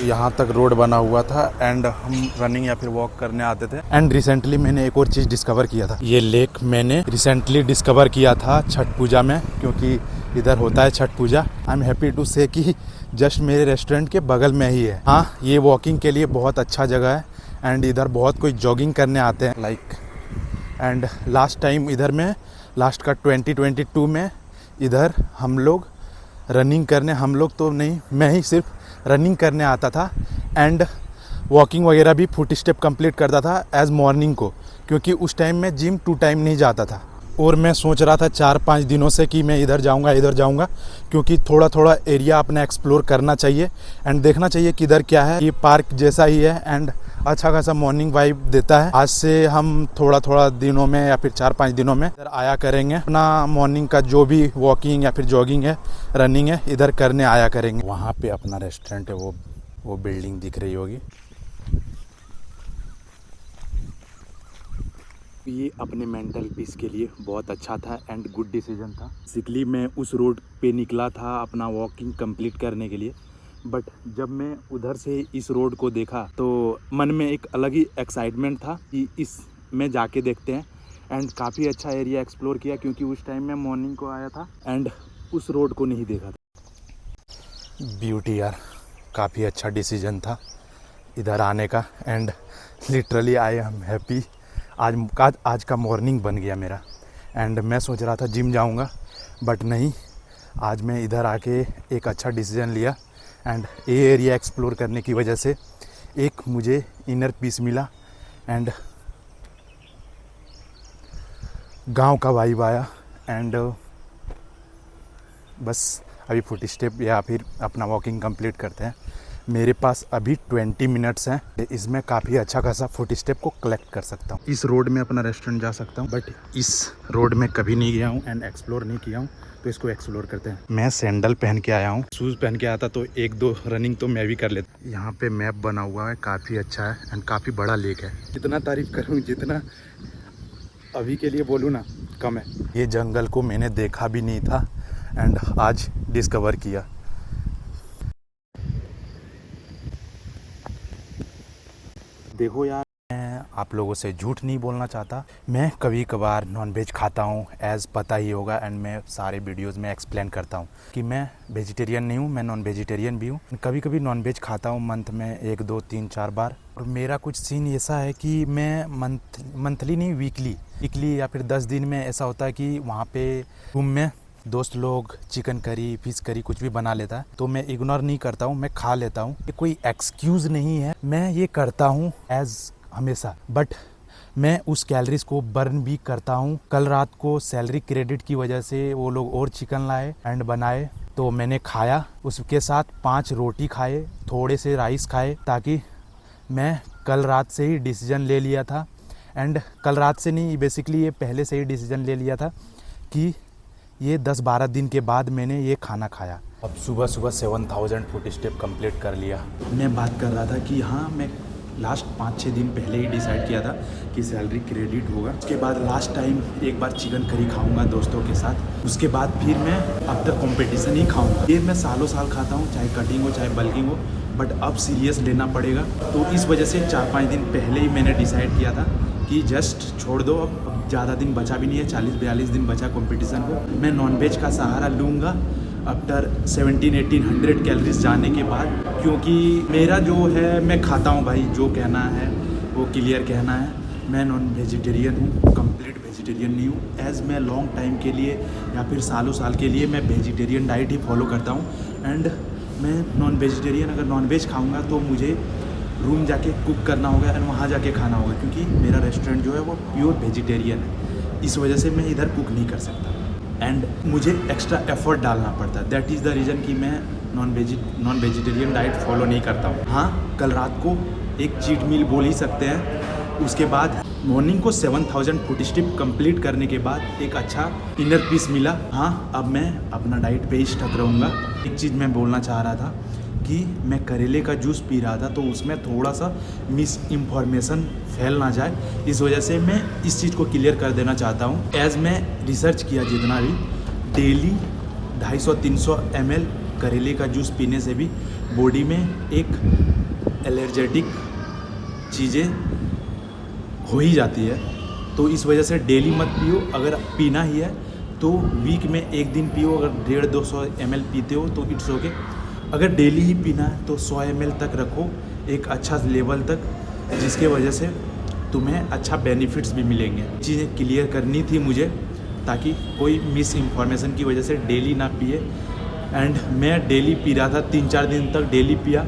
यहाँ तक रोड बना हुआ था एंड हम रनिंग या फिर वॉक करने आते थे। एंड रिसेंटली मैंने एक और चीज़ डिस्कवर किया था। ये लेक मैंने रिसेंटली डिस्कवर किया था छठ पूजा में, क्योंकि इधर होता है छठ पूजा। आई एम हैप्पी टू से कि जस्ट मेरे रेस्टोरेंट के बगल में ही है। हाँ, ये वॉकिंग के लिए बहुत अच्छा जगह है एंड इधर बहुत कोई जॉगिंग करने आते हैं लाइक। एंड लास्ट टाइम इधर में, लास्ट का 2022 में इधर हम लोग रनिंग करने, हम लोग तो नहीं, मैं ही सिर्फ रनिंग करने आता था एंड वॉकिंग वगैरह भी फुट स्टेप कंप्लीट करता था एज मॉर्निंग को, क्योंकि उस टाइम मैं जिम 2 टाइम नहीं जाता था। और मैं सोच रहा था 4-5 दिनों से कि मैं इधर जाऊंगा, क्योंकि थोड़ा थोड़ा एरिया अपना एक्सप्लोर करना चाहिए एंड देखना चाहिए कि इधर क्या है। ये पार्क जैसा ही है एंड अच्छा खासा मॉर्निंग वाइब देता है। आज से हम थोड़ा दिनों में या फिर 4-5 दिनों में इधर आया करेंगे। अपना मॉर्निंग का जो भी वॉकिंग या फिर जॉगिंग है, रनिंग है, इधर करने आया करेंगे। वहाँ पे अपना रेस्टोरेंट है, वो बिल्डिंग दिख रही होगी। ये अपने मेंटल पीस के लिए बहुत अच्छा था एंड गुड डिसीजन था। बेसिकली मैं उस रोड पे निकला था अपना वॉकिंग कंप्लीट करने के लिए, बट जब मैं उधर से इस रोड को देखा तो मन में एक अलग ही एक्साइटमेंट था कि इस में जाके देखते हैं। एंड काफ़ी अच्छा एरिया एक्सप्लोर किया, क्योंकि उस टाइम मैं मॉर्निंग को आया था एंड उस रोड को नहीं देखा था। ब्यूटी यार, काफ़ी अच्छा डिसीजन था इधर आने का and literally I am happy. आज का मॉर्निंग बन गया मेरा। एंड मैं सोच रहा था जिम जाऊंगा, बट नहीं, आज मैं इधर आके एक अच्छा डिसीजन लिया एंड ये एरिया एक्सप्लोर करने की वजह से एक मुझे इनर पीस मिला एंड गांव का वाइब आया। एंड बस अभी फुट स्टेप या फिर अपना वॉकिंग कंप्लीट करते हैं। मेरे पास अभी 20 मिनट्स हैं, इसमें काफ़ी अच्छा खासा फुट स्टेप को कलेक्ट कर सकता हूँ। इस रोड में अपना रेस्टोरेंट जा सकता हूँ, बट इस रोड में कभी नहीं गया हूँ एंड एक्सप्लोर नहीं किया हूँ, तो इसको एक्सप्लोर करते हैं। मैं सैंडल पहन के आया हूँ, शूज़ पहन के आया था, तो 1-2 रनिंग तो मैं भी कर लेता। यहाँ पे मैप बना हुआ है, काफ़ी अच्छा है एंड काफ़ी बड़ा लेक है। जितना तारीफ़ करूँ, जितना अभी के लिए बोलूँ ना, कम है। ये जंगल को मैंने देखा भी नहीं था एंड आज डिस्कवर किया। देखो यार, मैं आप लोगों से झूठ नहीं बोलना चाहता। मैं कभी कभार नॉनवेज खाता हूँ, एज पता ही होगा, एंड मैं सारे वीडियोस में एक्सप्लेन करता हूँ कि मैं वेजिटेरियन नहीं हूँ, मैं नॉन वेजिटेरियन भी हूँ। कभी कभी नॉनवेज खाता हूँ मंथ में 1, 2, 3, 4 बार। और मेरा कुछ सीन ऐसा है कि मैं मंथली नहीं, वीकली या फिर 10 दिन में ऐसा होता है कि वहाँ पे रूम में दोस्त लोग चिकन करी, फिश करी कुछ भी बना लेता है, तो मैं इग्नोर नहीं करता हूँ, मैं खा लेता हूँ। ये कोई एक्सक्यूज़ नहीं है, मैं ये करता हूँ एज हमेशा, बट मैं उस कैलोरीज को बर्न भी करता हूँ। कल रात को सैलरी क्रेडिट की वजह से वो लोग और चिकन लाए एंड बनाए, तो मैंने खाया। उसके साथ 5 रोटी खाए, थोड़े से राइस खाए, ताकि मैं कल रात से ही डिसीजन ले लिया था। एंड कल रात से नहीं, बेसिकली ये पहले से ही डिसीजन ले लिया था कि ये 10-12 दिन के बाद मैंने ये खाना खाया। अब सुबह 7000 फुट स्टेप कंप्लीट कर लिया। मैं बात कर रहा था कि हाँ, मैं लास्ट 5-6 दिन पहले ही डिसाइड किया था कि सैलरी क्रेडिट होगा। उसके बाद लास्ट टाइम एक बार चिकन करी खाऊंगा दोस्तों के साथ। उसके बाद फिर मैं अब तक कंपटीशन ही खाऊंगा। ये मैं सालों साल खाता हूँ, चाहे कटिंग हो चाहे बल्किंग हो, बट अब सीरियस लेना पड़ेगा। तो इस वजह से 4-5 दिन पहले ही मैंने डिसाइड किया था कि जस्ट छोड़ दो, अब ज़्यादा दिन बचा भी नहीं है, 40-42 दिन बचा कंपटीशन को। मैं नॉनवेज का सहारा लूँगा आफ्टर 1700-1800 कैलोरीज जाने के बाद, क्योंकि मेरा जो है, मैं खाता हूँ भाई, जो कहना है वो क्लियर कहना है। मैं नॉन वेजिटेरियन हूँ, कंप्लीट वेजिटेरियन नहीं हूँ। एज़ मैं लॉन्ग टाइम के लिए या फिर सालों साल के लिए मैं वेजिटेरियन डाइट ही फॉलो करता हूँ। एंड मैं नॉन वेजिटेरियन, अगर नॉनवेज खाऊँगा तो मुझे रूम जाके कुक करना होगा एंड वहाँ जाके खाना होगा, क्योंकि मेरा रेस्टोरेंट जो है वो प्योर वेजिटेरियन है। इस वजह से मैं इधर कुक नहीं कर सकता एंड मुझे एक्स्ट्रा एफर्ट डालना पड़ता है। दैट इज़ द रीज़न कि मैं नॉन वेजिटेरियन डाइट फॉलो नहीं करता हूँ। हाँ, कल रात को एक चीट मील बोल ही सकते हैं। उसके बाद मॉर्निंग को 7000 फुट स्टेप कंप्लीट करने के बाद एक अच्छा इनर पीस मिला। हाँ, अब मैं अपना डाइट पे ही स्टक रहूँगा। एक चीज़ मैं बोलना चाह रहा था कि मैं करेले का जूस पी रहा था, तो उसमें थोड़ा सा मिस इन्फॉर्मेशन फैल ना जाए, इस वजह से मैं इस चीज़ को क्लियर कर देना चाहता हूँ। एज़ मैं रिसर्च किया जितना भी, डेली 250-300 ml करेले का जूस पीने से भी बॉडी में एक एलर्जेटिक चीज़ें हो ही जाती है। तो इस वजह से डेली मत पियो। अगर पीना ही है तो वीक में एक दिन पियो। अगर 150-200 ml पीते हो तो इट्स ओके। अगर डेली ही पीना है तो 100 ml तक रखो, एक अच्छा लेवल तक, जिसके वजह से तुम्हें अच्छा बेनिफिट्स भी मिलेंगे। चीज़ें क्लियर करनी थी मुझे, ताकि कोई मिस इन्फॉर्मेशन की वजह से डेली ना पिए। एंड मैं डेली पी रहा था, 3-4 दिन तक डेली पिया।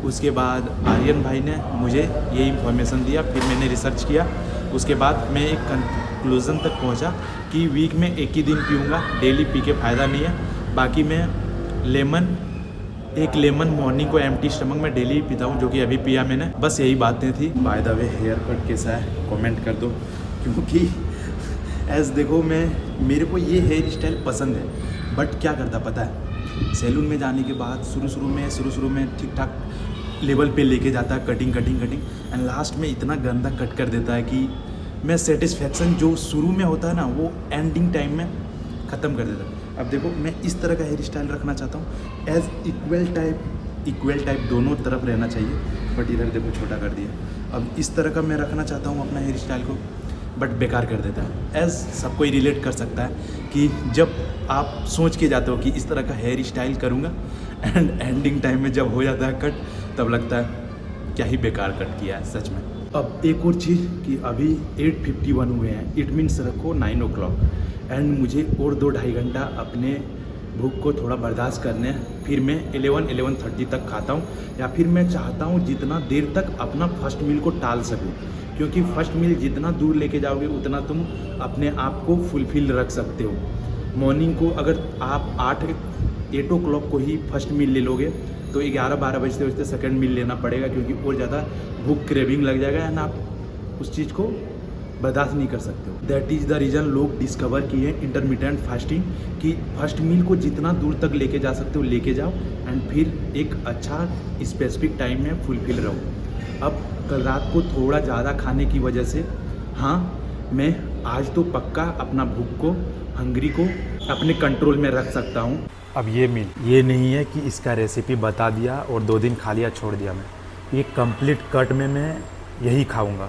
उसके बाद आर्यन भाई ने मुझे ये इन्फॉर्मेशन दिया, फिर मैंने रिसर्च किया। उसके बाद मैं एक कंक्लूज़न तक पहुंचा कि वीक में एक ही दिन पीऊँगा, डेली पी के फ़ायदा नहीं है। बाकी मैं एक लेमन मॉर्निंग को एम्प्टी स्टमक में डेली पीता हूँ, जो कि अभी पिया मैंने। बस यही बातें थी। By the way hair cut कैसा है कमेंट कर दो, क्योंकि एज देखो मेरे को ये हेयर स्टाइल पसंद है। बट क्या करता पता है, सैलून में जाने के बाद शुरू में ठीक ठाक लेवल पे लेके जाता है, कटिंग एंड लास्ट में इतना गंदा कट कर देता है कि मैं सेटिस्फेक्शन जो शुरू में होता है ना, वो एंडिंग टाइम में ख़त्म कर देता है। अब देखो, मैं इस तरह का हेयर स्टाइल रखना चाहता हूँ, एज इक्वल टाइप दोनों तरफ रहना चाहिए। बट इधर देखो छोटा कर दिया। अब इस तरह का मैं रखना चाहता हूँ अपना हेयर स्टाइल को, बट बेकार कर देता है। एज सब कोई रिलेट कर सकता है कि जब आप सोच के जाते हो कि इस तरह का हेयर स्टाइल करूँगा, एंड एंडिंग टाइम में जब हो जाता है कट, तब लगता है क्या ही बेकार कट किया है सच में। अब एक और चीज़ कि अभी 8:51 हुए हैं, इट मीन्स रखो 9 o'clock, एंड मुझे और 2-2.5 घंटा अपने भूख को थोड़ा बर्दाश्त करने हैं। फिर मैं 11-11:30 तक खाता हूँ, या फिर मैं चाहता हूँ जितना देर तक अपना फर्स्ट मील को टाल सकूँ, क्योंकि फर्स्ट मील जितना दूर लेके जाओगे उतना तुम अपने आप को फुलफिल रख सकते हो। मॉर्निंग को अगर आप 8 o'clock को ही फर्स्ट मील ले लोगे तो 11-12 बजते सेकंड मील लेना पड़ेगा, क्योंकि और ज़्यादा भूख क्रेविंग लग जाएगा एंड आप उस चीज़ को बर्दाश्त नहीं कर सकते हो। दैट इज़ द रीज़न लोग डिस्कवर किए हैं इंटरमिटेंट फास्टिंग, कि फर्स्ट मील को जितना दूर तक लेके जा सकते हो लेके जाओ, एंड फिर एक अच्छा स्पेसिफिक टाइम में फुलफिल रहो। अब कल रात को थोड़ा ज़्यादा खाने की वजह से, हाँ, मैं आज तो पक्का अपना भूख को, हंगरी को अपने कंट्रोल में रख सकता हूँ। अब ये मील ये नहीं है कि इसका रेसिपी बता दिया और 2 दिन खा लिया छोड़ दिया। मैं ये कंप्लीट कट में मैं यही खाऊंगा।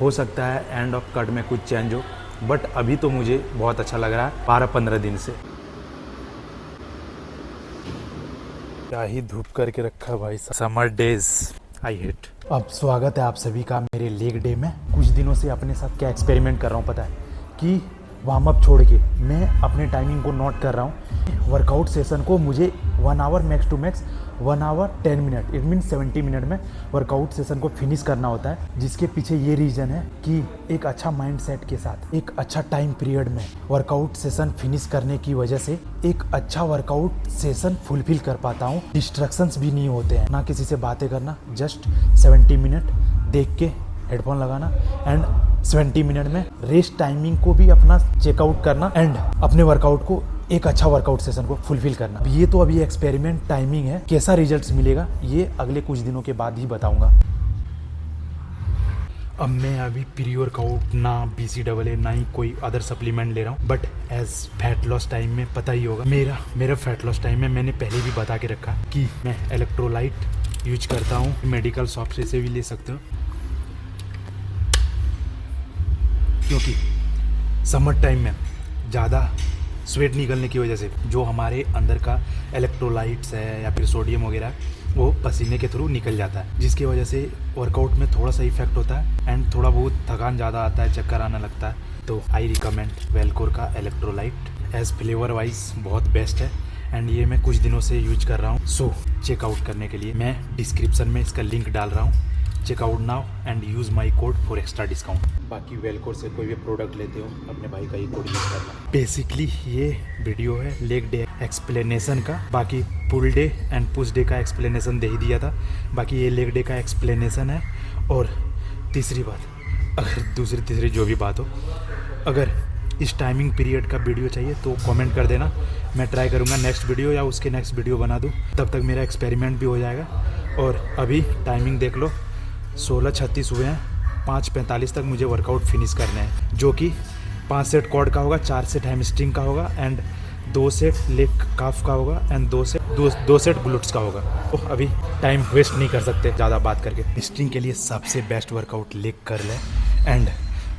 हो सकता है एंड ऑफ कट में कुछ चेंज हो, बट अभी तो मुझे बहुत अच्छा लग रहा है 12-15 दिन से। क्या ही धूप करके रखा भाई, समर डेज आई हेट। अब स्वागत है आप सभी का मेरे लेग डे में। कुछ दिनों से अपने साथ क्या एक्सपेरिमेंट कर रहा हूँ पता है, कि वार्म अप छोड़ के मैं अपने टाइमिंग को नोट कर रहा हूँ। वर्कआउट सेशन को मुझे 1 hour max to max 1 hour 10 minute, it mean 70 minute में वर्कआउट सेशन को फिनिश करना होता है। जिसके पीछे ये रीज़न है कि एक अच्छा माइंड सेट के साथ एक अच्छा टाइम पीरियड में वर्कआउट सेशन फिनिश करने की वजह से एक अच्छा वर्कआउट सेशन फुलफिल कर पाता हूँ। डिस्ट्रैक्शंस भी नहीं होते हैं, ना किसी से बातें करना, जस्ट 70 मिनट देख के हेडफोन लगाना एंड 70 मिनट में रेस्ट टाइमिंग को भी अपना चेकआउट करना एंड अपने वर्कआउट को, एक अच्छा वर्कआउट सेशन को फुलफिल करना। ये तो अभी एक्सपेरिमेंट टाइमिंग है, कैसा रिजल्ट्स मिलेगा ये अगले कुछ दिनों के बाद ही बताऊंगा। अब मैं अभी प्री वर्कआउट ना BCAA ना ही कोई अदर सप्लीमेंट ले रहा हूँ, but as fat loss time में पता ही होगा मेरा फैट लॉस टाइम में मैंने पहले भी बता के रखा कि मैं इलेक्ट्रोलाइट यूज करता हूँ। मेडिकल शॉप से भी ले सकते हो, क्योंकि समर टाइम में ज़्यादा स्वेट निकलने की वजह से जो हमारे अंदर का इलेक्ट्रोलाइट्स है या फिर सोडियम वगैरह वो पसीने के थ्रू निकल जाता है, जिसकी वजह से वर्कआउट में थोड़ा सा इफेक्ट होता है एंड थोड़ा बहुत थकान ज़्यादा आता है, चक्कर आने लगता है। तो आई रिकमेंड वेलकोर का इलेक्ट्रोलाइट। एज फ्लेवर वाइज बहुत बेस्ट है एंड ये मैं कुछ दिनों से यूज कर रहा हूँ। सो चेकआउट करने के लिए मैं डिस्क्रिप्शन में इसका लिंक डाल रहा हूँ। Checkout now and use my code for extra discount. बाकी वेलकोर से कोई भी प्रोडक्ट लेते हो अपने भाई का ही कोड यूज़ करना। बेसिकली ये वीडियो है लेग डे एक्सप्लेनेशन का, बाकी पुल डे एंड पुश डे का एक्सप्लेनेशन दे ही दिया था, बाकी ये लेग डे का एक्सप्लेनेशन है। और तीसरी बात, अगर दूसरी तीसरी जो भी बात हो, अगर इस टाइमिंग पीरियड का वीडियो चाहिए तो कमेंट कर देना, मैं ट्राई करूँगा नेक्स्ट वीडियो या उसके नेक्स्ट वीडियो बना दूँ। तब तक मेरा एक्सपेरिमेंट भी हो जाएगा। और अभी टाइमिंग देख लो, 16:36 हुए हैं, 5:45 तक मुझे वर्कआउट फिनिश करना है, जो कि 5 सेट क्वाड का होगा, 4 सेट हैमस्ट्रिंग का होगा एंड 2 सेट लेग काफ का होगा एंड 2 सेट ग्लूट्स का होगा। तो अभी टाइम वेस्ट नहीं कर सकते ज़्यादा बात करके। स्ट्रिंग के लिए सबसे बेस्ट वर्कआउट लेग कर्ल है एंड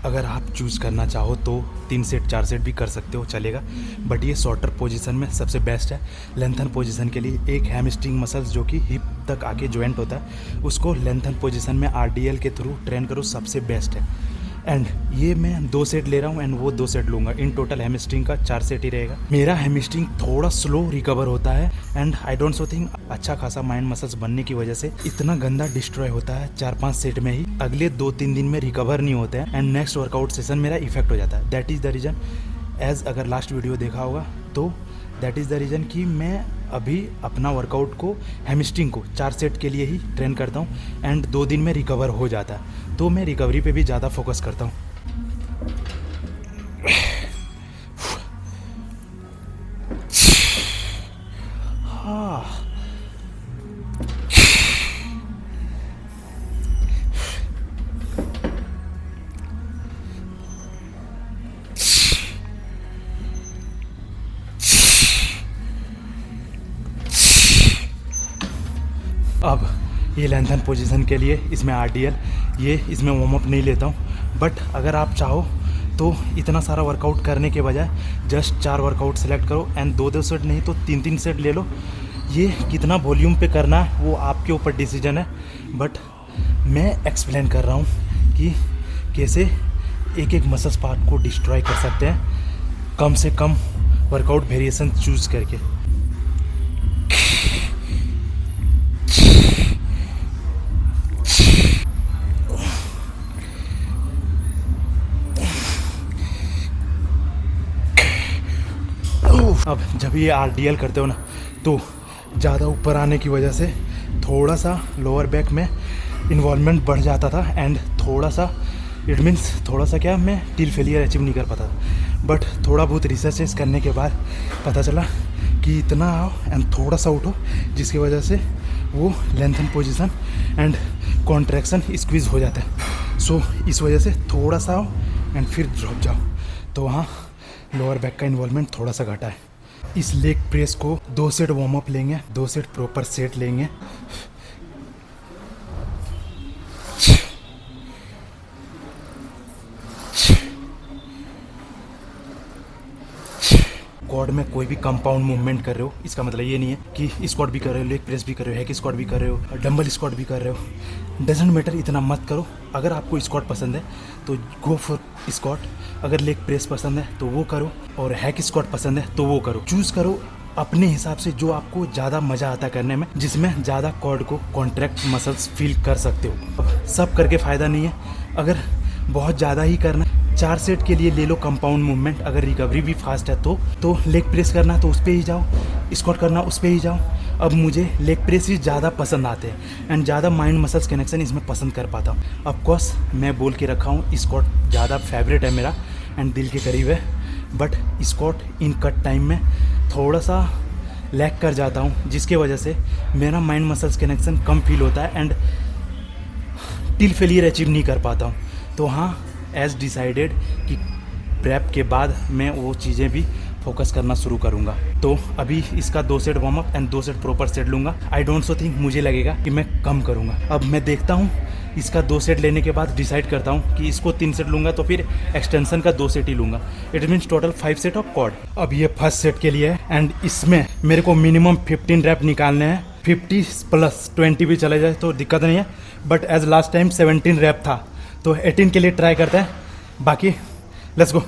अगर आप चूज़ करना चाहो तो 3 सेट 4 सेट भी कर सकते हो, चलेगा, बट ये शॉर्टर पोजीशन में सबसे बेस्ट है। लेंथन पोजीशन के लिए एक हैमस्ट्रिंग मसल्स जो कि हिप तक आके जॉइंट होता है उसको लेंथन पोजीशन में RDL के थ्रू ट्रेन करो, सबसे बेस्ट है। एंड ये मैं 2 सेट ले रहा हूँ एंड वो 2 सेट लूँगा। इन टोटल हैमस्ट्रिंग का 4 सेट ही रहेगा। मेरा हैमस्ट्रिंग थोड़ा स्लो रिकवर होता है and I don't so think अच्छा खासा माइंड मसल्स बनने की वजह से इतना गंदा डिस्ट्रॉय होता है 4-5 सेट में ही, अगले 2-3 दिन में रिकवर नहीं होते हैं एंड नेक्स्ट वर्कआउट सेशन मेरा इफेक्ट हो जाता है। That is the reason, as अगर लास्ट वीडियो देखा होगा तो दैट इज़ द रीज़न कि मैं अभी अपना वर्कआउट को हैमस्ट्रिंग को 4 सेट के लिए ही ट्रेन करता हूँ एंड 2 दिन में रिकवर हो जाता है, तो मैं रिकवरी पे भी ज़्यादा फोकस करता हूँ। अब ये लेंथन पोजीशन के लिए इसमें RDL, ये इसमें वार्म अप नहीं लेता हूँ, बट अगर आप चाहो तो इतना सारा वर्कआउट करने के बजाय जस्ट 4 वर्कआउट सेलेक्ट करो एंड 2-2 सेट नहीं तो 3-3 सेट ले लो। ये कितना वॉल्यूम पे करना है वो आपके ऊपर डिसीजन है, बट मैं एक्सप्लेन कर रहा हूँ कि कैसे एक एक मसल्स पार्ट को डिस्ट्रॉय कर सकते हैं कम से कम वर्कआउट वेरिएशन चूज़ करके। अब जब ये RDL करते हो ना तो ज़्यादा ऊपर आने की वजह से थोड़ा सा लोअर बैक में इन्वॉल्वमेंट बढ़ जाता था एंड थोड़ा सा इट मीन्स थोड़ा सा क्या मैं टिल फेलियर अचीव नहीं कर पाता, बट थोड़ा बहुत रिसर्चेस करने के बाद पता चला कि इतना आओ एंड थोड़ा सा उठो जिसकी वजह से वो lengthen position and contraction squeeze हो जाता है। सो इस वजह से थोड़ा सा आओ एंड फिर ड्रॉप जाओ, तो वहाँ लोअर बैक का इन्वॉल्वमेंट थोड़ा सा घटा है। इस लेग प्रेस को 2 सेट वार्म अप लेंगे, 2 सेट प्रॉपर सेट लेंगे। स्क्वाट में कोई भी कंपाउंड मूवमेंट कर रहे हो इसका मतलब ये नहीं है कि स्क्वाट भी कर रहे हो, लेग प्रेस भी कर रहे हो, हैक स्क्वाट भी कर रहे हो, डंबल स्क्वाट भी कर रहे हो, डजंट मैटर, इतना मत करो। अगर आपको स्क्वाट पसंद है तो गो फॉर स्क्वाट, अगर लेग प्रेस पसंद है तो वो करो, और हैक स्क्वाट पसंद है तो वो करो। चूज़ करो अपने हिसाब से जो आपको ज़्यादा मज़ा आता है करने में, जिसमें ज़्यादा कॉर्ड को कॉन्ट्रैक्ट मसल्स फील कर सकते हो। अब सब करके फ़ायदा नहीं है, अगर बहुत ज़्यादा ही करना 4 सेट के लिए ले लो कंपाउंड मूवमेंट। अगर रिकवरी भी फास्ट है तो लेग प्रेस करना तो उस पर ही जाओ, स्क्वाट करना उस पर ही जाओ। अब मुझे लेग प्रेस ही ज़्यादा पसंद आते हैं एंड ज़्यादा माइंड मसल्स कनेक्शन इसमें पसंद कर पाता हूँ। ऑफकोर्स मैं बोल के रखा हूँ स्क्वाट ज़्यादा फेवरेट है मेरा एंड दिल के करीब है, but squat in cut time में थोड़ा सा लैग कर जाता हूँ, जिसके वजह से मेरा माइंड मसल्स कनेक्शन कम फील होता है एंड टिल फेलियर अचीव नहीं कर पाता हूँ। तो हाँ, एज डिसाइडेड कि प्रेप के बाद मैं वो चीज़ें भी फोकस करना शुरू करूँगा। तो अभी इसका 2 set warm up and 2 set proper set लूँगा। आई डोंट सो थिंक मुझे लगेगा कि मैं कम करूँगा। अब मैं देखता हूँ, इसका 2 सेट लेने के बाद डिसाइड करता हूँ कि इसको 3 सेट लूँगा तो फिर एक्सटेंशन का 2 सेट ही लूँगा। It means total 5 set of quad. अब ये फर्स्ट सेट के लिए है एंड इसमें मेरे को मिनिमम 15 रैप निकालने हैं। 50 प्लस 20 भी चले जाए तो दिक्कत नहीं है, but as last time 17 rep था तो 18 के लिए ट्राई करते हैं। बाकी let's go.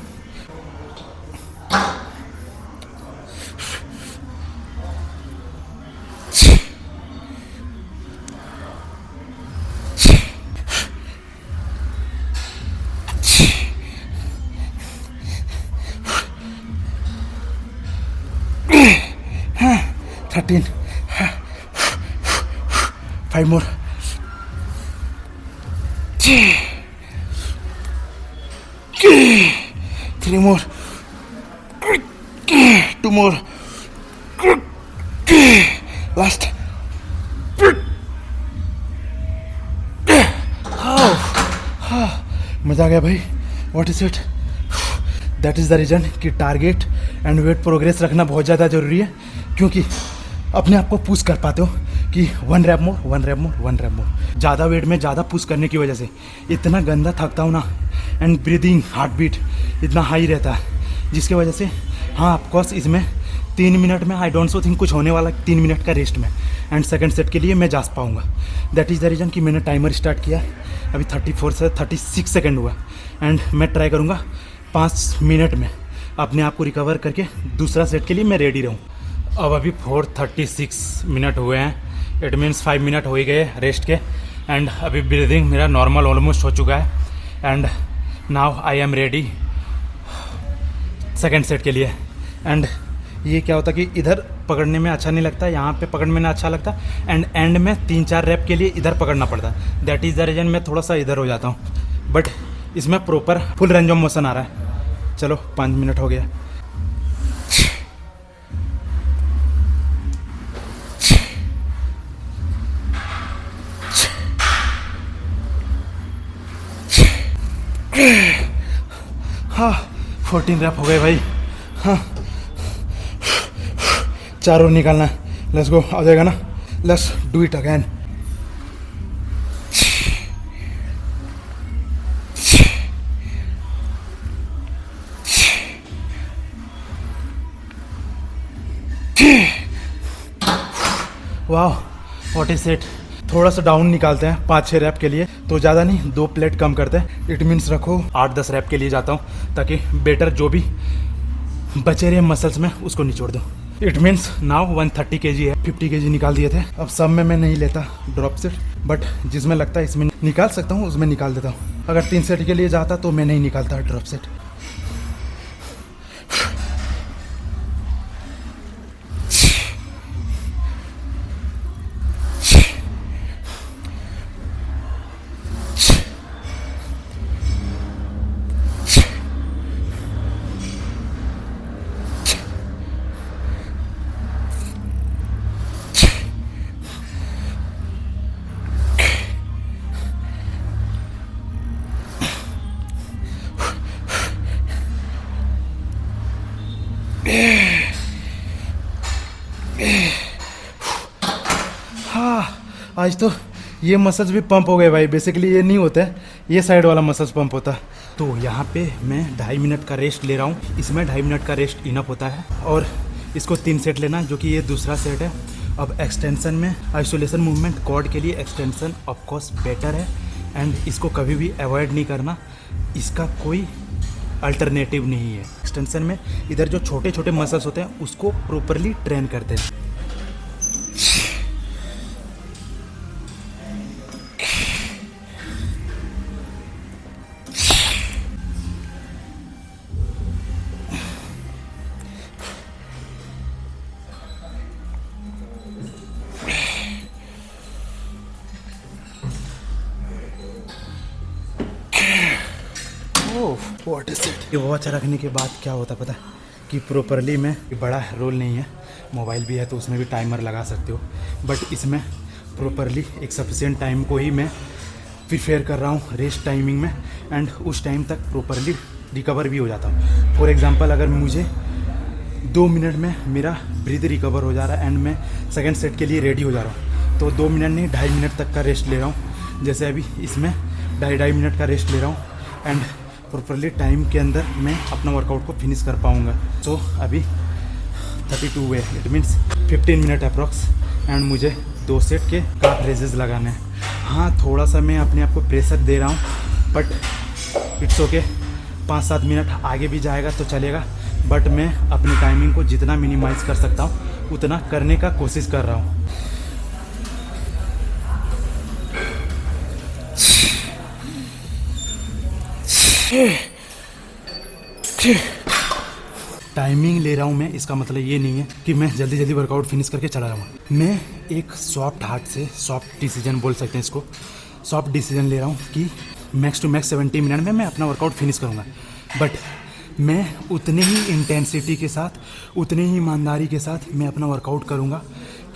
Thirteen. 5 more. 3 more. 2 more. Last. मजा आ गया भाई। What is it? That is the reason कि टारगेट एंड वेट प्रोग्रेस रखना बहुत ज़्यादा ज़रूरी है, क्योंकि अपने आप को पुश कर पाते हो कि 1 रैप मोर 1 रैप मोर 1 रैप मोर। ज़्यादा वेट में ज़्यादा पुश करने की वजह से इतना गंदा थकता हूँ ना, एंड ब्रीदिंग हार्ट बीट इतना हाई रहता है, जिसकी वजह से हाँ ऑफकोर्स इसमें 3 मिनट में आई डोंट सो थिंक कुछ होने वाला 3 मिनट का रेस्ट में, एंड सेकंड सेट के लिए मैं जा पाऊँगा। दैट इज़ द रीज़न कि मैंने टाइमर स्टार्ट किया, अभी 34 से 36 सेकंड हुआ, एंड मैं ट्राई करूँगा 5 मिनट में अपने आप को रिकवर करके दूसरा सेट के लिए मैं रेडी रहूँ। अब अभी 4:36 मिनट हुए हैं, इट मीन्स 5 मिनट हो ही गए रेस्ट के, एंड अभी ब्रीदिंग मेरा नॉर्मल ऑलमोस्ट हो चुका है, and now I am ready second set के लिए। एंड ये क्या होता कि इधर पकड़ने में अच्छा नहीं लगता, यहाँ पे पकड़ने में अच्छा लगता, एंड में 3-4 रैप के लिए इधर पकड़ना पड़ता। दैट इज़ द रीज़न मैं थोड़ा सा इधर हो जाता हूँ, बट इसमें proper full range of motion आ रहा है। चलो 5 मिनट हो गया। हाँ 14 रैप हो गए भाई। हाँ 4 और निकालना है। लेट्स गो, आ जाएगा ना, लेट्स डू इट अगेन। वाह व्हाट इज इट। थोड़ा सा डाउन निकालते हैं 5-6 रैप के लिए, तो ज़्यादा नहीं 2 प्लेट कम करते हैं। इट मीन्स रखो 8-10 रैप के लिए जाता हूँ, ताकि बेटर जो भी बचे रहे मसल्स में उसको निचोड़ दूँ। इट मीन्स नाउ 130 kg है, 50 kg निकाल दिए थे। अब सब में मैं नहीं लेता ड्रॉप सेट, बट जिसमें लगता है इसमें निकाल सकता हूँ उसमें निकाल देता हूँ। अगर 3 सेट के लिए जाता तो मैं नहीं निकालता ड्रॉप सेट। हाँ आज तो ये मसल्स भी पंप हो गए भाई। बेसिकली ये नहीं होता है, ये साइड वाला मसल्स पंप होता है। तो यहाँ पे मैं 2.5 मिनट का रेस्ट ले रहा हूँ। इसमें 2.5 मिनट का रेस्ट इनफ होता है, और इसको 3 सेट लेना, जो कि ये दूसरा सेट है। अब एक्सटेंशन में आइसोलेशन मूवमेंट कॉर्ड के लिए एक्सटेंशन ऑफकोर्स बेटर है, एंड इसको कभी भी अवॉइड नहीं करना, इसका कोई अल्टरनेटिव नहीं है। एक्सटेंशन में इधर जो छोटे छोटे मसल्स होते हैं उसको प्रॉपरली ट्रेन करते हैं। What is it. ये वॉच रखने के बाद क्या होता पता है कि प्रॉपरली में बड़ा रोल नहीं है, मोबाइल भी है तो उसमें भी टाइमर लगा सकते हो, बट इसमें प्रॉपरली एक सफिशिएंट टाइम को ही मैं प्रिफेयर कर रहा हूँ रेस्ट टाइमिंग में, एंड उस टाइम तक प्रॉपरली रिकवर भी हो जाता हूँ। फॉर एग्जांपल अगर मुझे 2 मिनट में मेरा ब्रीथ रिकवर हो जा रहा है एंड मैं सेकेंड सेट के लिए रेडी हो जा रहा हूँ, तो 2 मिनट नहीं 2.5 मिनट तक का रेस्ट ले रहा हूँ। जैसे अभी इसमें 2.5 मिनट का रेस्ट ले रहा हूँ, एंड प्रॉपरली टाइम के अंदर मैं अपना वर्कआउट को फिनिश कर पाऊँगा। तो अभी 32 हुए, it means 15 minute approx, and मुझे 2 सेट के काफ रेजेस लगाने हैं। हाँ थोड़ा सा मैं अपने आप को प्रेशर दे रहा हूँ, बट इट्स ओके, 5-7 मिनट आगे भी जाएगा तो चलेगा, बट मैं अपनी टाइमिंग को जितना मिनिमाइज़ कर सकता हूँ उतना करने का कोशिश कर रहा हूँ। टाइमिंग ले रहा हूँ मैं, इसका मतलब ये नहीं है कि मैं जल्दी जल्दी वर्कआउट फिनिश करके चला जाऊँगा। मैं एक सॉफ्ट हार्ट से सॉफ्ट डिसीजन बोल सकते हैं इसको, सॉफ्ट डिसीजन ले रहा हूँ कि मैक्स टू मैक्स 70 मिनट में मैं अपना वर्कआउट फिनिश करूँगा, बट मैं उतने ही इंटेंसिटी के साथ, उतने ही ईमानदारी के साथ मैं अपना वर्कआउट करूँगा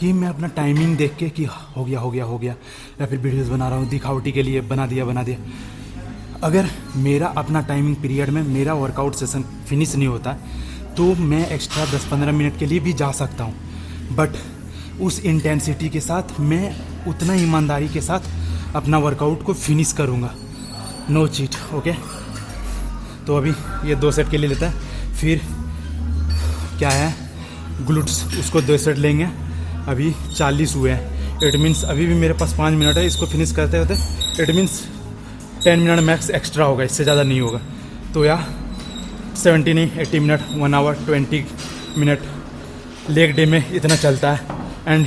कि मैं अपना टाइमिंग देख के कि हो गया, या फिर वीडियोज़ बना रहा हूँ दिखावटी के लिए बना दिया। अगर मेरा अपना टाइमिंग पीरियड में मेरा वर्कआउट सेशन फिनिश नहीं होता तो मैं एक्स्ट्रा 10-15 मिनट के लिए भी जा सकता हूँ, बट उस इंटेंसिटी के साथ मैं उतना ईमानदारी के साथ अपना वर्कआउट को फिनिश करूँगा, नो चीट। ओके, तो अभी ये 2 सेट के लिए लेता है, फिर क्या है ग्लूट्स, उसको 2 सेट लेंगे। अभी 40 हुए हैं, इट मीन्स अभी भी मेरे पास 5 मिनट है, इसको फिनिश करते होते it means 10 minute max extra होगा, इससे ज़्यादा नहीं होगा। तो या 70 नहीं 80 minute, 1 hour 20 minute leg day में इतना चलता है। एंड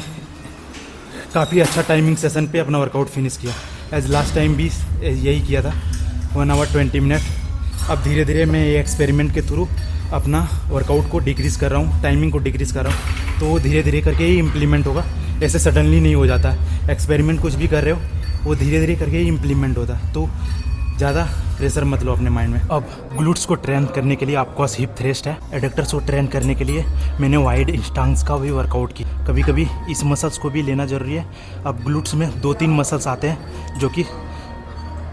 काफ़ी अच्छा टाइमिंग सेशन पे अपना वर्कआउट फिनिश किया, एज लास्ट टाइम भी यही किया था, 1 आवर 20 मिनट। अब धीरे धीरे मैं ये एक्सपेरिमेंट के थ्रू अपना वर्कआउट को डिक्रीज़ कर रहा हूँ, टाइमिंग को डिक्रीज़ कर रहा हूँ, तो धीरे धीरे करके ही इम्प्लीमेंट होगा, ऐसे सडनली नहीं हो जाता है। एक्सपेरिमेंट कुछ भी कर रहे हो वो धीरे धीरे करके ही इम्प्लीमेंट होता है, तो ज़्यादा प्रेशर मत लो अपने माइंड में। अब ग्लूट्स को ट्रेन करने के लिए आपके पास हिप थ्रस्ट है, एडक्टर्स को ट्रेन करने के लिए मैंने वाइड स्टांग्स का भी वर्कआउट किया। कभी कभी इस मसल्स को भी लेना ज़रूरी है। अब ग्लूट्स में 2-3 मसल्स आते हैं जो कि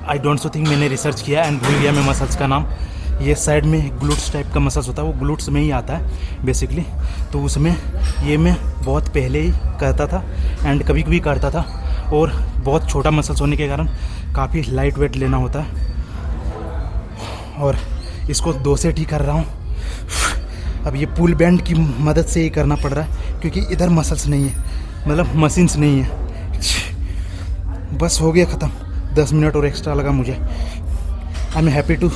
आई डोंट सो थिंक मैंने रिसर्च किया एंड भूल गया मैं मसल्स का नाम। ये साइड में ग्लूट्स टाइप का मसल्स होता है, वो ग्लूट्स में ही आता है बेसिकली, तो उसमें ये मैं बहुत पहले ही करता था एंड कभी कभी करता था, और बहुत छोटा मसल्स होने के कारण काफ़ी लाइट वेट लेना होता है, और इसको 2 सेट ही कर रहा हूँ। अब ये पुल बैंड की मदद से ही करना पड़ रहा है क्योंकि इधर मसल्स नहीं है, मतलब मशीन्स नहीं है। बस हो गया ख़त्म, 10 मिनट और एक्स्ट्रा लगा मुझे। I am happy to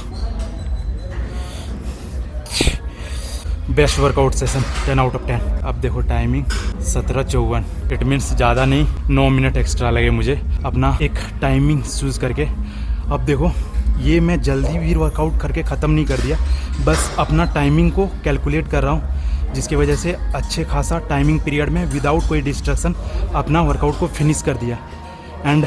best workout session, 10 out of 10। अब देखो टाइमिंग 17:54, इट मीन्स ज़्यादा नहीं 9 मिनट एक्स्ट्रा लगे मुझे अपना एक टाइमिंग चूज़ करके। अब देखो ये मैं जल्दी भी वर्कआउट करके ख़त्म नहीं कर दिया, बस अपना टाइमिंग को कैलकुलेट कर रहा हूँ, जिसकी वजह से अच्छे खासा टाइमिंग पीरियड में विदाउट कोई डिस्ट्रक्शन अपना वर्कआउट को फिनिश कर दिया। एंड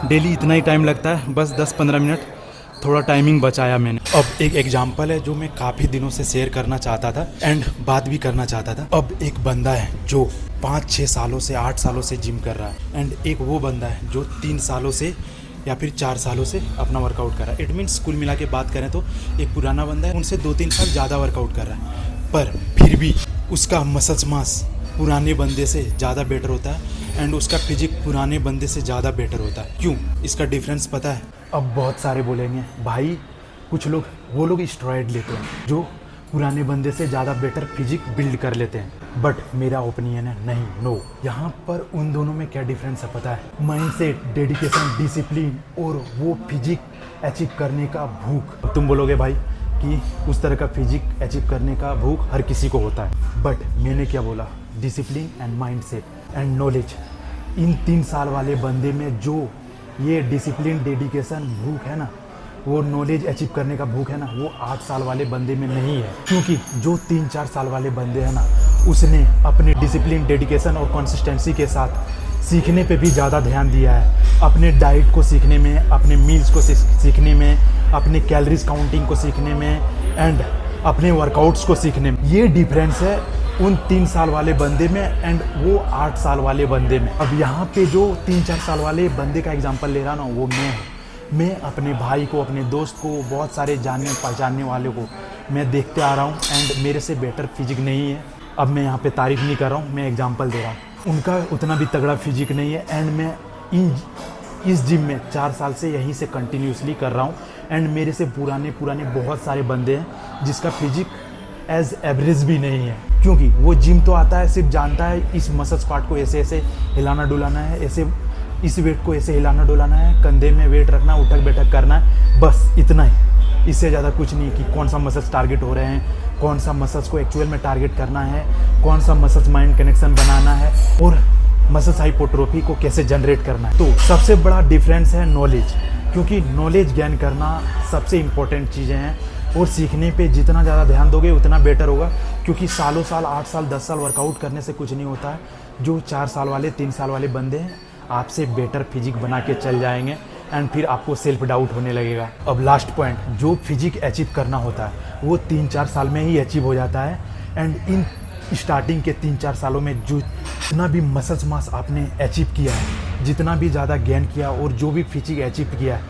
डेली इतना ही टाइम लगता है, बस 10-15 मिनट थोड़ा टाइमिंग बचाया मैंने। अब एक एग्जांपल है जो मैं काफ़ी दिनों से शेयर करना चाहता था एंड बात भी करना चाहता था। अब एक बंदा है जो 5-6 सालों से 8 सालों से जिम कर रहा है, एंड एक वो बंदा है जो 3 सालों से या फिर 4 सालों से अपना वर्कआउट कर रहा है। इट मीन्स कुल मिला के बात करें तो एक पुराना बंदा है, उनसे 2-3 साल ज़्यादा वर्कआउट कर रहा है, पर फिर भी उसका मसल्स मास पुराने बंदे से ज़्यादा बेटर होता है एंड उसका फिजिक पुराने बंदे से ज़्यादा बेटर होता है। क्यों? इसका डिफरेंस पता है? अब बहुत सारे बोलेंगे भाई कुछ लोग वो लोग स्टेरॉइड लेते हैं जो पुराने बंदे से ज़्यादा बेटर फिजिक बिल्ड कर लेते हैं, बट मेरा ओपिनियन है नहीं, नो। यहाँ पर उन दोनों में क्या डिफरेंस है पता है? माइंडसेट, डेडिकेशन, डिसिप्लिन और वो फिजिक अचीव करने का भूख। तुम बोलोगे भाई कि उस तरह का फिजिक अचीव करने का भूख हर किसी को होता है, बट मैंने क्या बोला? Discipline and mindset and knowledge. इन 3 साल वाले बंदे में जो ये डिसिप्लिन, डेडिकेशन, भूख है ना, वो नॉलेज अचीव करने का भूख है ना, वो 8 साल वाले बंदे में नहीं है। क्योंकि जो 3-4 साल वाले बंदे हैं ना, उसने अपने डिसिप्लिन, डेडिकेशन और कंसिस्टेंसी के साथ सीखने पे भी ज़्यादा ध्यान दिया है, अपने डाइट को सीखने में, अपने मील्स को सीखने में, अपने कैलोरीज काउंटिंग को सीखने में एंड अपने वर्कआउट्स को सीखने में। ये डिफरेंस है उन 3 साल वाले बंदे में एंड वो 8 साल वाले बंदे में। अब यहाँ पे जो 3-4 साल वाले बंदे का एग्जांपल ले रहा ना, वो मैं अपने भाई को, अपने दोस्त को, बहुत सारे जानने पहचानने वालों को मैं देखते आ रहा हूँ एंड मेरे से बेटर फिजिक नहीं है। अब मैं यहाँ पे तारीफ नहीं कर रहा हूँ, मैं एग्जांपल दे रहा हूँ। उनका उतना भी तगड़ा फिजिक नहीं है एंड मैं इस जिम में 4 साल से यहीं से कंटिन्यूसली कर रहा हूँ एंड मेरे से पुराने बहुत सारे बंदे हैं जिसका फिजिक एज एवरेज भी नहीं है। क्योंकि वो जिम तो आता है, सिर्फ जानता है इस मसल्स पार्ट को ऐसे ऐसे हिलाना डुलाना है, ऐसे इस वेट को ऐसे हिलाना डुलाना है, कंधे में वेट रखना, उठक बैठक करना है, बस इतना ही। इससे ज़्यादा कुछ नहीं कि कौन सा मसल्स टारगेट हो रहे हैं, कौन सा मसल्स को एक्चुअल में टारगेट करना है, कौन सा मसल्स माइंड कनेक्शन बनाना है और मसल्स हाइपोट्रोफी को कैसे जनरेट करना है। तो सबसे बड़ा डिफरेंस है नॉलेज, क्योंकि नॉलेज गेन करना सबसे इम्पोर्टेंट चीज़ें हैं और सीखने पे जितना ज़्यादा ध्यान दोगे उतना बेटर होगा। क्योंकि सालों साल, 8 साल, 10 साल वर्कआउट करने से कुछ नहीं होता है। जो 4 साल वाले, 3 साल वाले बंदे हैं आपसे बेटर फिजिक बना के चल जाएंगे एंड फिर आपको सेल्फ डाउट होने लगेगा। अब लास्ट पॉइंट, जो फिजिक अचीव करना होता है वो 3-4 साल में ही अचीव हो जाता है एंड इन स्टार्टिंग के 3-4 सालों में जो जितना भी मसल्स मास आपने अचीव किया है, जितना भी ज़्यादा गेन किया और जो भी फिजिक अचीव किया है,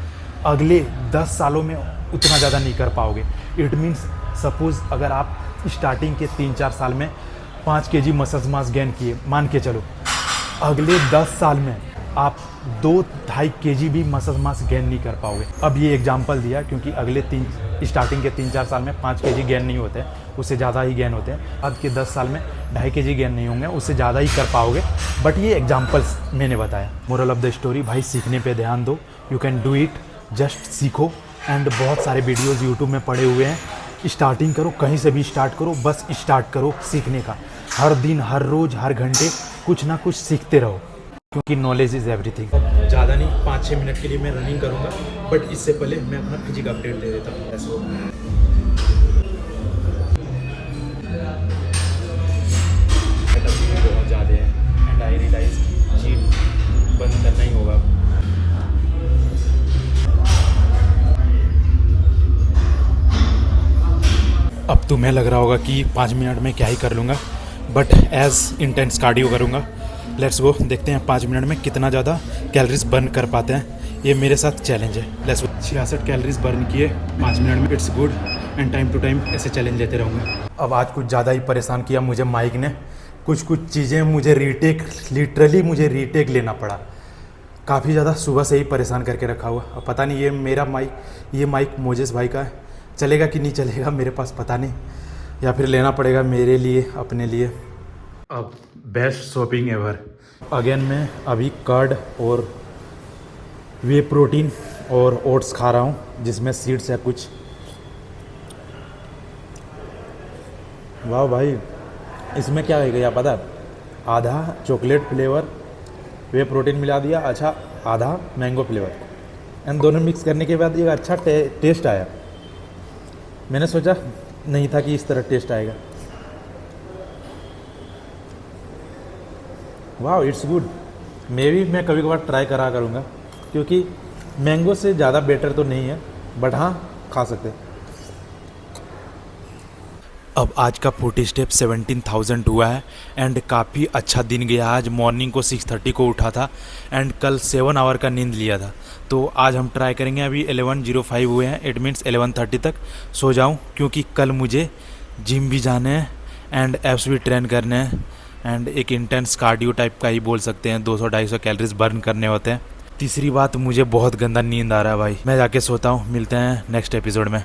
अगले 10 सालों में उतना ज़्यादा नहीं कर पाओगे। इट मीन्स सपोज अगर आप स्टार्टिंग के 3-4 साल में 5 केजी मसल मास गेन किए, मान के चलो अगले 10 साल में आप 2-2.5 केजी भी मसल मास गेन नहीं कर पाओगे। अब ये एग्जांपल दिया क्योंकि अगले स्टार्टिंग के 3-4 साल में 5 केजी गेन नहीं होते हैं, उससे ज़्यादा ही गेन होते हैं। आज के 10 साल में 2.5 केजी गेन नहीं होंगे, उससे ज़्यादा ही कर पाओगे। बट ये एग्जाम्पल्स मैंने बताया। मोरल ऑफ द स्टोरी, भाई सीखने पे ध्यान दो। You can do it, just सीखो। एंड बहुत सारे वीडियोज़ यूट्यूब में पड़े हुए हैं। स्टार्टिंग करो, कहीं से भी स्टार्ट करो, बस स्टार्ट करो सीखने का। हर दिन, हर रोज़, हर घंटे कुछ ना कुछ सीखते रहो, क्योंकि नॉलेज इज़ एवरीथिंग। ज़्यादा नहीं, 5-6 मिनट के लिए मैं रनिंग करूँगा, बट इससे पहले मैं अपना फिजिक अपडेट दे देता हूँ। ऐसे बहुत ज़्यादा है एंड आई रियलाइज जिम बंद करना ही होगा। अब तुम्हें लग रहा होगा कि 5 मिनट में क्या ही कर लूँगा, बट एज इंटेंस कार्डियो करूँगा। लेट्स गो, देखते हैं 5 मिनट में कितना ज़्यादा कैलोरीज बर्न कर पाते हैं। ये मेरे साथ चैलेंज है। Let's go. 66 कैलोरीज बर्न किए 5 मिनट में। It's good and time to time ऐसे चैलेंज लेते रहूँगा। अब आज कुछ ज़्यादा ही परेशान किया मुझे माइक ने। कुछ चीज़ें मुझे लिटरली मुझे रीटेक लेना पड़ा। काफ़ी ज़्यादा सुबह से ही परेशान करके रखा हुआ। अब पता नहीं ये माइक मोजेस भाई का है, चलेगा कि नहीं चलेगा मेरे पास पता नहीं, या फिर लेना पड़ेगा मेरे लिए, अपने लिए। अब बेस्ट शॉपिंग एवर। अगेन मैं अभी कर्ड और वे प्रोटीन और ओट्स खा रहा हूँ, जिसमें सीड्स है कुछ। वाह भाई, इसमें क्या है क्या पता? आधा चॉकलेट फ्लेवर वे प्रोटीन मिला दिया, अच्छा आधा मैंगो फ्लेवर, एंड दोनों मिक्स करने के बाद एक अच्छा टेस्ट आया। मैंने सोचा नहीं था कि इस तरह टेस्ट आएगा। वाह, इट्स गुड। मैं कभी कभार ट्राई करा करूँगा, क्योंकि मैंगो से ज़्यादा बेटर तो नहीं है, बट हाँ खा सकते हैं। अब आज का 40 स्टेप 17,000 हुआ है एंड काफ़ी अच्छा दिन गया। आज मॉर्निंग को 6:30 को उठा था एंड कल 7 आवर का नींद लिया था। तो आज हम ट्राई करेंगे। अभी 11:05 हुए हैं, इट मीन्स 11:30 तक सो जाऊं, क्योंकि कल मुझे जिम भी जाने हैं एंड एप्स भी ट्रेन करने हैं एंड एक इंटेंस कार्डियो टाइप का ही बोल सकते हैं। 200-250 कैलोरीज बर्न करने होते हैं। तीसरी बात, मुझे बहुत गंदा नींद आ रहा है भाई। मैं जाके सोता हूँ, मिलते हैं नेक्स्ट एपिसोड में।